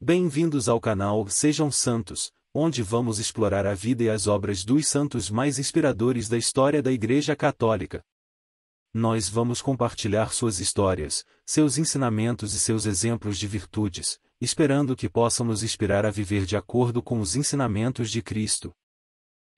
Bem-vindos ao canal Sejam Santos, onde vamos explorar a vida e as obras dos santos mais inspiradores da história da Igreja Católica. Nós vamos compartilhar suas histórias, seus ensinamentos e seus exemplos de virtudes, esperando que possam nos inspirar a viver de acordo com os ensinamentos de Cristo.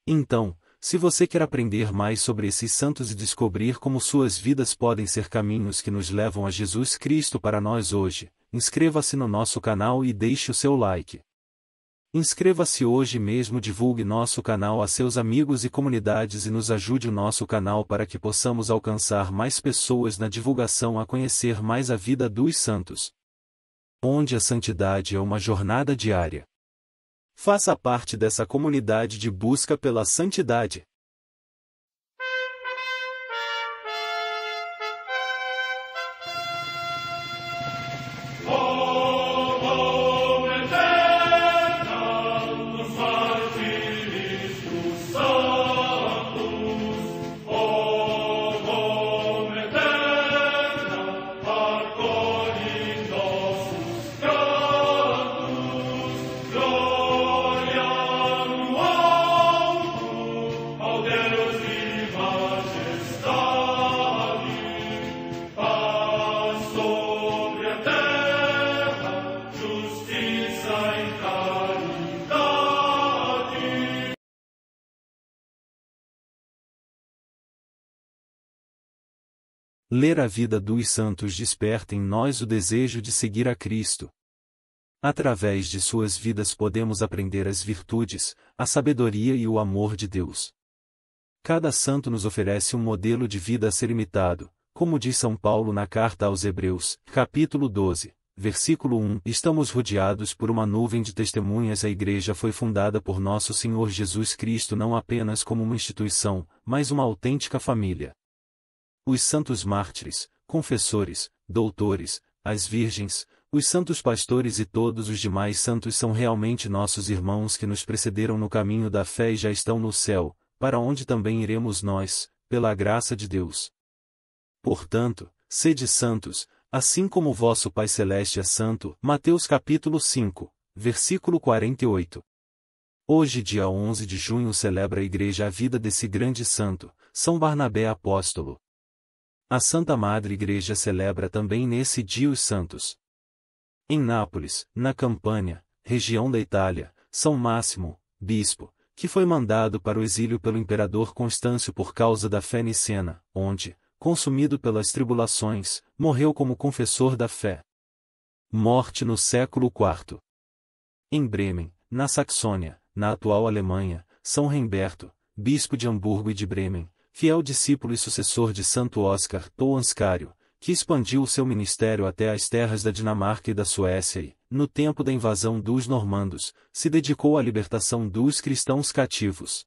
Então, se você quer aprender mais sobre esses santos e descobrir como suas vidas podem ser caminhos que nos levam a Jesus Cristo para nós hoje, inscreva-se no nosso canal e deixe o seu like. Inscreva-se hoje mesmo, divulgue nosso canal a seus amigos e comunidades e nos ajude o nosso canal para que possamos alcançar mais pessoas na divulgação a conhecer mais a vida dos santos. Onde a santidade é uma jornada diária. Faça parte dessa comunidade de busca pela santidade. Ler a vida dos santos desperta em nós o desejo de seguir a Cristo. Através de suas vidas podemos aprender as virtudes, a sabedoria e o amor de Deus. Cada santo nos oferece um modelo de vida a ser imitado, como diz São Paulo na carta aos Hebreus, capítulo 12, versículo 1. Estamos rodeados por uma nuvem de testemunhas. A Igreja foi fundada por nosso Senhor Jesus Cristo não apenas como uma instituição, mas uma autêntica família. Os santos mártires, confessores, doutores, as virgens, os santos pastores e todos os demais santos são realmente nossos irmãos que nos precederam no caminho da fé e já estão no céu, para onde também iremos nós, pela graça de Deus. Portanto, sede santos, assim como o vosso Pai Celeste é santo. Mateus capítulo 5, versículo 48. Hoje, dia 11 de junho, celebra a Igreja a vida desse grande santo, São Barnabé Apóstolo. A Santa Madre Igreja celebra também nesse dia os santos. Em Nápoles, na Campânia, região da Itália, São Máximo, bispo, que foi mandado para o exílio pelo imperador Constâncio por causa da fé nicena, onde, consumido pelas tribulações, morreu como confessor da fé. Morte no século IV. Em Bremen, na Saxônia, na atual Alemanha, São Remberto, bispo de Hamburgo e de Bremen, fiel discípulo e sucessor de Santo Oscar Anscário, que expandiu o seu ministério até as terras da Dinamarca e da Suécia e, no tempo da invasão dos normandos, se dedicou à libertação dos cristãos cativos.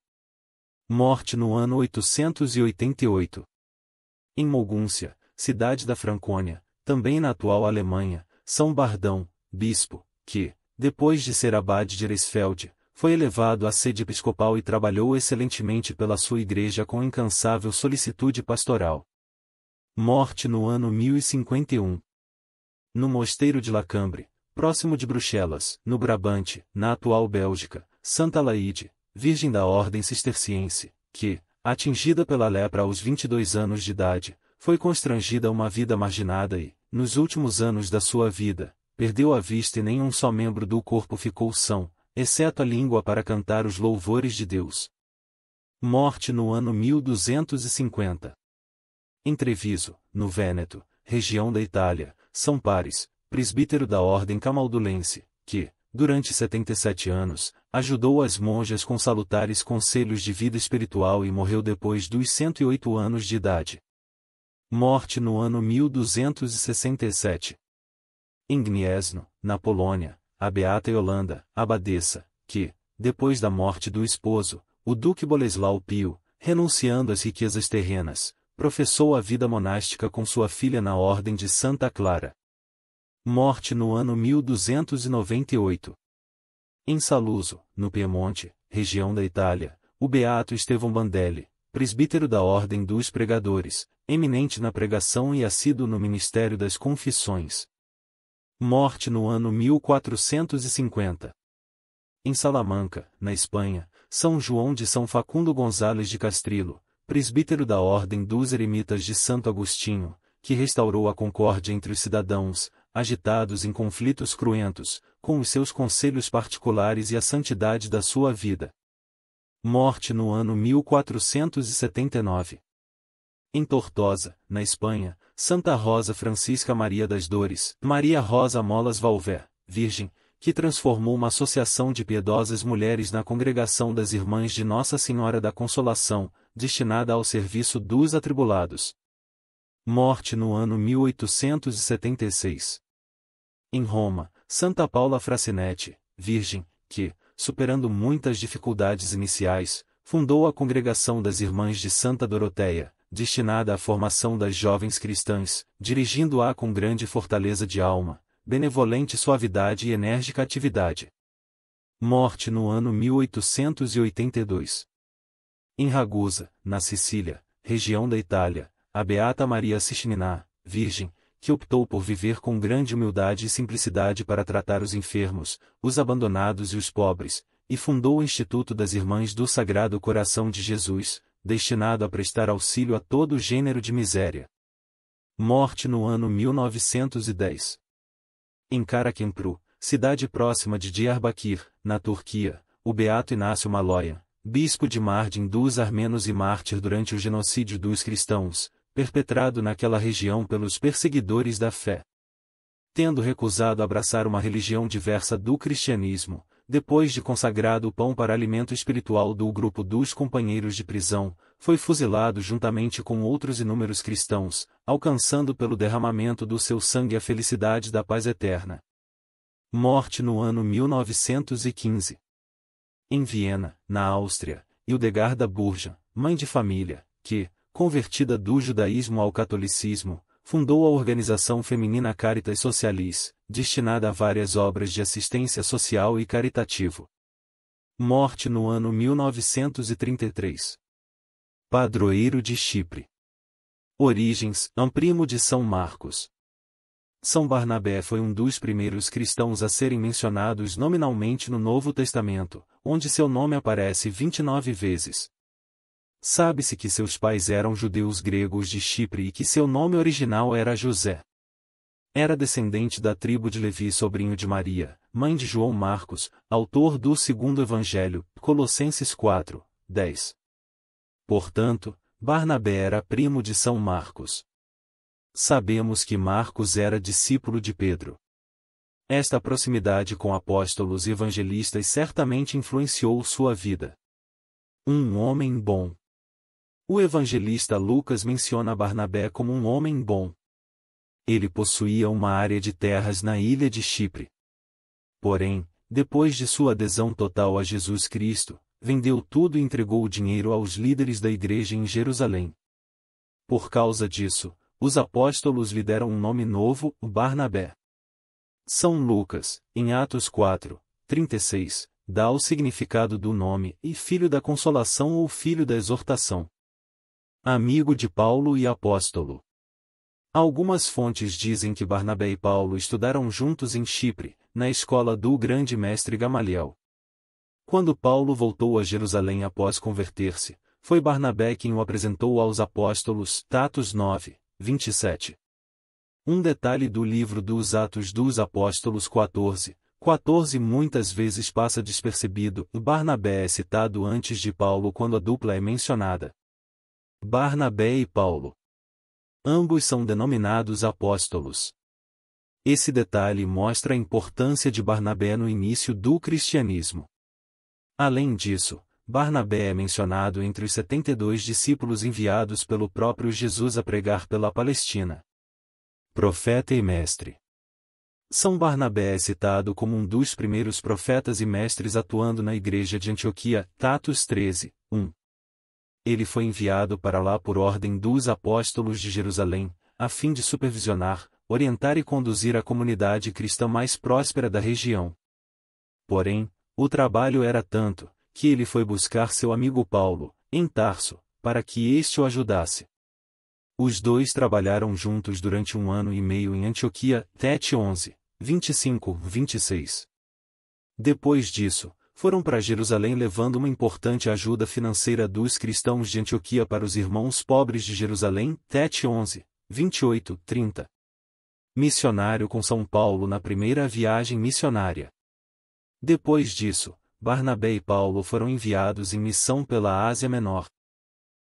Morte no ano 888. Em Mogúncia, cidade da Francônia, também na atual Alemanha, São Bardão, bispo, que, depois de ser abade de Eresfelde, foi elevado à sede episcopal e trabalhou excelentemente pela sua igreja com incansável solicitude pastoral. Morte no ano 1051. No mosteiro de Lacambre, próximo de Bruxelas, no Brabante, na atual Bélgica, Santa Laíde, virgem da ordem cisterciense, que, atingida pela lepra aos 22 anos de idade, foi constrangida a uma vida marginada e, nos últimos anos da sua vida, perdeu a vista e nenhum só membro do corpo ficou são, exceto a língua para cantar os louvores de Deus. Morte no ano 1250. Em Treviso, no Vêneto, região da Itália, São Paris, presbítero da ordem camaldulense, que, durante 77 anos, ajudou as monjas com salutares conselhos de vida espiritual e morreu depois dos 108 anos de idade. Morte no ano 1267. Em Gniezno, na Polônia, a beata Yolanda, abadesa, que, depois da morte do esposo, o duque Boleslau Pio, renunciando às riquezas terrenas, professou a vida monástica com sua filha na ordem de Santa Clara. Morte no ano 1298. Em Saluzzo, no Piemonte, região da Itália, o beato Estevão Bandelli, presbítero da ordem dos pregadores, eminente na pregação e assíduo no ministério das confissões. Morte no ano 1450. Em Salamanca, na Espanha, São João de São Facundo Gonzales de Castrillo, presbítero da Ordem dos Eremitas de Santo Agostinho, que restaurou a concórdia entre os cidadãos, agitados em conflitos cruentos, com os seus conselhos particulares e a santidade da sua vida. Morte no ano 1479. Em Tortosa, na Espanha, Santa Rosa Francisca Maria das Dores, Maria Rosa Molas Valver, Virgem, que transformou uma associação de piedosas mulheres na Congregação das Irmãs de Nossa Senhora da Consolação, destinada ao serviço dos atribulados. Morte no ano 1876. Em Roma, Santa Paula Fracinete, Virgem, que, superando muitas dificuldades iniciais, fundou a Congregação das Irmãs de Santa Doroteia, destinada à formação das jovens cristãs, dirigindo-a com grande fortaleza de alma, benevolente suavidade e enérgica atividade. Morte no ano 1882. Em Ragusa, na Sicília, região da Itália, a Beata Maria Ciccininna, Virgem, que optou por viver com grande humildade e simplicidade para tratar os enfermos, os abandonados e os pobres, e fundou o Instituto das Irmãs do Sagrado Coração de Jesus, destinado a prestar auxílio a todo gênero de miséria. Morte no ano 1910. Em Karaköprü, cidade próxima de Diyarbakir, na Turquia, o beato Inácio Maloyan, bispo de Mardin dos armenos e mártir durante o genocídio dos cristãos, perpetrado naquela região pelos perseguidores da fé. Tendo recusado abraçar uma religião diversa do cristianismo, depois de consagrado o pão para alimento espiritual do grupo dos companheiros de prisão, foi fuzilado juntamente com outros inúmeros cristãos, alcançando pelo derramamento do seu sangue a felicidade da paz eterna. Morte no ano 1915. Em Viena, na Áustria, Hildegarda Burja, mãe de família, que, convertida do judaísmo ao catolicismo, fundou a organização feminina Caritas Socialis, destinada a várias obras de assistência social e caritativo. Morte no ano 1933. Padroeiro de Chipre. Origens: primo de São Marcos. São Barnabé foi um dos primeiros cristãos a serem mencionados nominalmente no Novo Testamento, onde seu nome aparece 29 vezes. Sabe-se que seus pais eram judeus gregos de Chipre e que seu nome original era José. Era descendente da tribo de Levi, sobrinho de Maria, mãe de João Marcos, autor do segundo Evangelho, Colossenses 4, 10. Portanto, Barnabé era primo de São Marcos. Sabemos que Marcos era discípulo de Pedro. Esta proximidade com apóstolos e evangelistas certamente influenciou sua vida. Um homem bom. O evangelista Lucas menciona Barnabé como um homem bom. Ele possuía uma área de terras na ilha de Chipre. Porém, depois de sua adesão total a Jesus Cristo, vendeu tudo e entregou o dinheiro aos líderes da igreja em Jerusalém. Por causa disso, os apóstolos lhe deram um nome novo, Barnabé. São Lucas, em Atos 4, 36, dá o significado do nome e filho da consolação ou filho da exortação. Amigo de Paulo e apóstolo. Algumas fontes dizem que Barnabé e Paulo estudaram juntos em Chipre, na escola do grande mestre Gamaliel. Quando Paulo voltou a Jerusalém após converter-se, foi Barnabé quem o apresentou aos apóstolos, Atos 9, 27. Um detalhe do livro dos Atos dos Apóstolos 14, 14 muitas vezes passa despercebido. Barnabé é citado antes de Paulo quando a dupla é mencionada. Barnabé e Paulo. Ambos são denominados apóstolos. Esse detalhe mostra a importância de Barnabé no início do cristianismo. Além disso, Barnabé é mencionado entre os 72 discípulos enviados pelo próprio Jesus a pregar pela Palestina. Profeta e mestre. São Barnabé é citado como um dos primeiros profetas e mestres atuando na igreja de Antioquia, Atos 13, 1. Ele foi enviado para lá por ordem dos apóstolos de Jerusalém, a fim de supervisionar, orientar e conduzir a comunidade cristã mais próspera da região. Porém, o trabalho era tanto, que ele foi buscar seu amigo Paulo, em Tarso, para que este o ajudasse. Os dois trabalharam juntos durante 1 ano e meio em Antioquia, 11, 25, 26. Depois disso, foram para Jerusalém levando uma importante ajuda financeira dos cristãos de Antioquia para os irmãos pobres de Jerusalém, Tete 11, 28, 30. Missionário com São Paulo na primeira viagem missionária. Depois disso, Barnabé e Paulo foram enviados em missão pela Ásia Menor.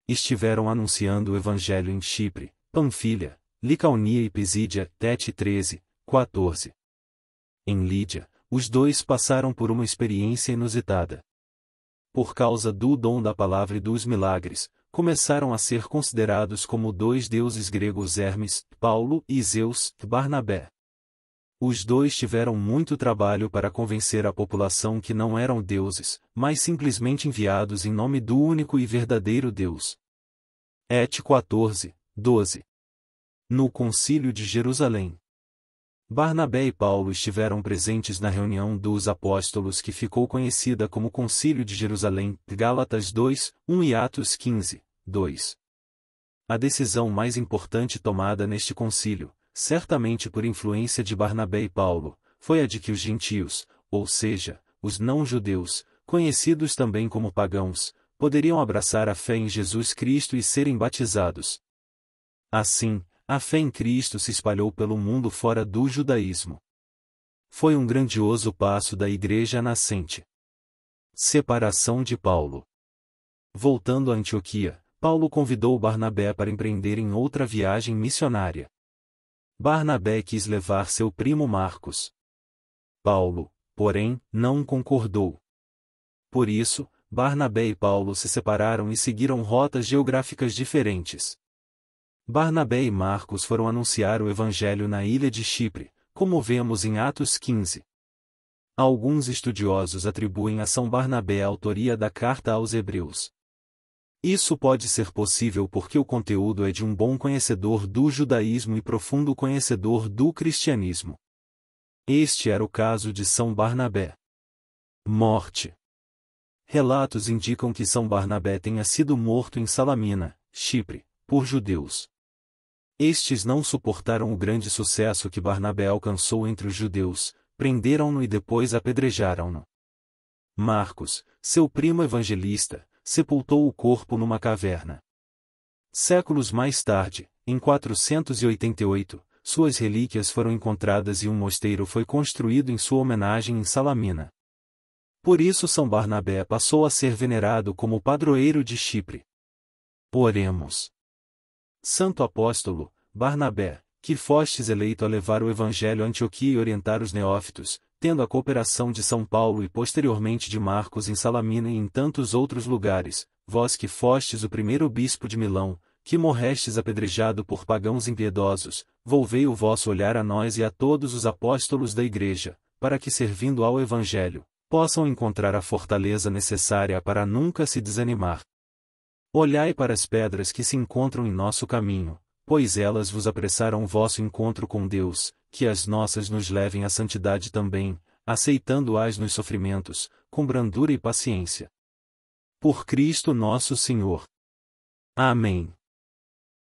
Estiveram anunciando o Evangelho em Chipre, Panfilha, Licaonia e Pisídia, Tete 13, 14. Em Lídia, os dois passaram por uma experiência inusitada. Por causa do dom da palavra e dos milagres, começaram a ser considerados como dois deuses gregos Hermes, Paulo e Zeus, Barnabé. Os dois tiveram muito trabalho para convencer a população que não eram deuses, mas simplesmente enviados em nome do único e verdadeiro Deus. Et 14, 12. No Concílio de Jerusalém. Barnabé e Paulo estiveram presentes na reunião dos apóstolos que ficou conhecida como Concílio de Jerusalém, Gálatas 2, 1 e Atos 15, 2. A decisão mais importante tomada neste concílio, certamente por influência de Barnabé e Paulo, foi a de que os gentios, ou seja, os não-judeus, conhecidos também como pagãos, poderiam abraçar a fé em Jesus Cristo e serem batizados. Assim, a fé em Cristo se espalhou pelo mundo fora do judaísmo. Foi um grandioso passo da igreja nascente. Separação de Paulo. Voltando a Antioquia, Paulo convidou Barnabé para empreender em outra viagem missionária. Barnabé quis levar seu primo Marcos. Paulo, porém, não concordou. Por isso, Barnabé e Paulo se separaram e seguiram rotas geográficas diferentes. Barnabé e Marcos foram anunciar o Evangelho na ilha de Chipre, como vemos em Atos 15. Alguns estudiosos atribuem a São Barnabé a autoria da carta aos Hebreus. Isso pode ser possível porque o conteúdo é de um bom conhecedor do judaísmo e profundo conhecedor do cristianismo. Este era o caso de São Barnabé. Morte. Relatos indicam que São Barnabé tenha sido morto em Salamina, Chipre, por judeus. Estes não suportaram o grande sucesso que Barnabé alcançou entre os judeus, prenderam-no e depois apedrejaram-no. Marcos, seu primo evangelista, sepultou o corpo numa caverna. Séculos mais tarde, em 488, suas relíquias foram encontradas e um mosteiro foi construído em sua homenagem em Salamina. Por isso São Barnabé passou a ser venerado como padroeiro de Chipre. Oremos. Santo Apóstolo, Barnabé, que fostes eleito a levar o Evangelho a Antioquia e orientar os neófitos, tendo a cooperação de São Paulo e posteriormente de Marcos em Salamina e em tantos outros lugares, vós que fostes o primeiro bispo de Milão, que morrestes apedrejado por pagãos impiedosos, volvei o vosso olhar a nós e a todos os apóstolos da Igreja, para que servindo ao Evangelho, possam encontrar a fortaleza necessária para nunca se desanimar. Olhai para as pedras que se encontram em nosso caminho, pois elas vos apressaram o vosso encontro com Deus, que as nossas nos levem à santidade também, aceitando-as nos sofrimentos, com brandura e paciência. Por Cristo nosso Senhor. Amém.